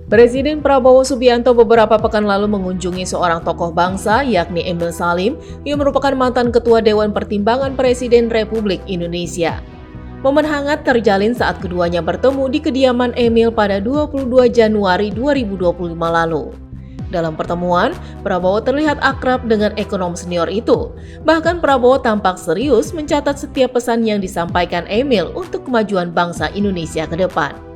Presiden Prabowo Subianto beberapa pekan lalu mengunjungi seorang tokoh bangsa yakni Emil Salim yang merupakan mantan Ketua Dewan Pertimbangan Presiden Republik Indonesia. Momen hangat terjalin saat keduanya bertemu di kediaman Emil pada 22 Januari 2025 lalu. Dalam pertemuan, Prabowo terlihat akrab dengan ekonom senior itu. Bahkan Prabowo tampak serius mencatat setiap pesan yang disampaikan Emil untuk kemajuan bangsa Indonesia ke depan.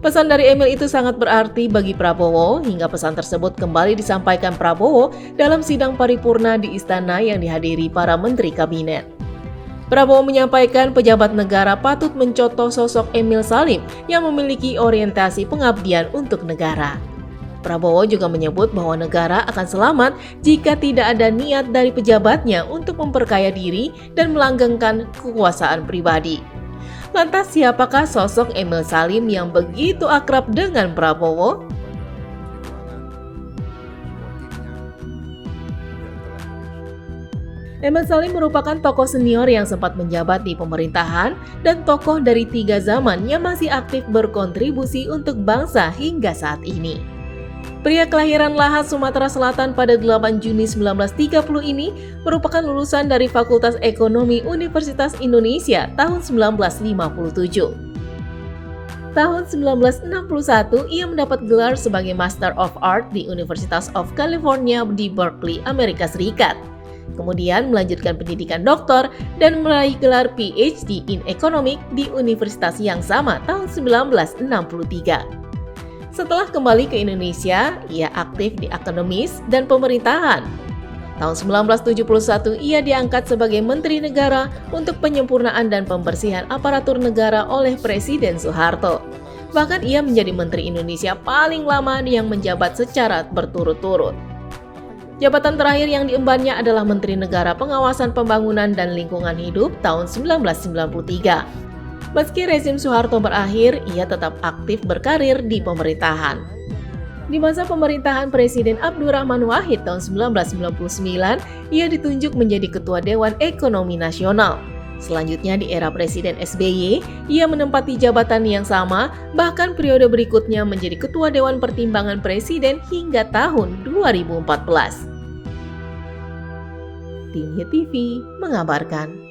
Pesan dari Emil itu sangat berarti bagi Prabowo hingga pesan tersebut kembali disampaikan Prabowo dalam sidang paripurna di istana yang dihadiri para menteri kabinet. Prabowo menyampaikan pejabat negara patut mencontoh sosok Emil Salim yang memiliki orientasi pengabdian untuk negara. Prabowo juga menyebut bahwa negara akan selamat jika tidak ada niat dari pejabatnya untuk memperkaya diri dan melanggengkan kekuasaan pribadi. Lantas siapakah sosok Emil Salim yang begitu akrab dengan Prabowo? Emil Salim merupakan tokoh senior yang sempat menjabat di pemerintahan dan tokoh dari 3 zaman yang masih aktif berkontribusi untuk bangsa hingga saat ini. Pria kelahiran Lahat, Sumatera Selatan pada 8 Juni 1930 ini merupakan lulusan dari Fakultas Ekonomi Universitas Indonesia tahun 1957. Tahun 1961, ia mendapat gelar sebagai Master of Art di University of California di Berkeley, Amerika Serikat. Kemudian melanjutkan pendidikan doktor dan meraih gelar PhD in Economics di universitas yang sama tahun 1963. Setelah kembali ke Indonesia, ia aktif di akademis dan pemerintahan. Tahun 1971, ia diangkat sebagai Menteri Negara untuk penyempurnaan dan pembersihan aparatur negara oleh Presiden Soeharto. Bahkan ia menjadi Menteri Indonesia paling lama yang menjabat secara berturut-turut. Jabatan terakhir yang diembannya adalah Menteri Negara Pengawasan Pembangunan dan Lingkungan Hidup tahun 1993. Meski rezim Soeharto berakhir, ia tetap aktif berkarir di pemerintahan. Di masa pemerintahan Presiden Abdurrahman Wahid tahun 1999, ia ditunjuk menjadi Ketua Dewan Ekonomi Nasional. Selanjutnya di era Presiden SBY, ia menempati jabatan yang sama, bahkan periode berikutnya menjadi Ketua Dewan Pertimbangan Presiden hingga tahun 2014. Tim HIT TV mengabarkan.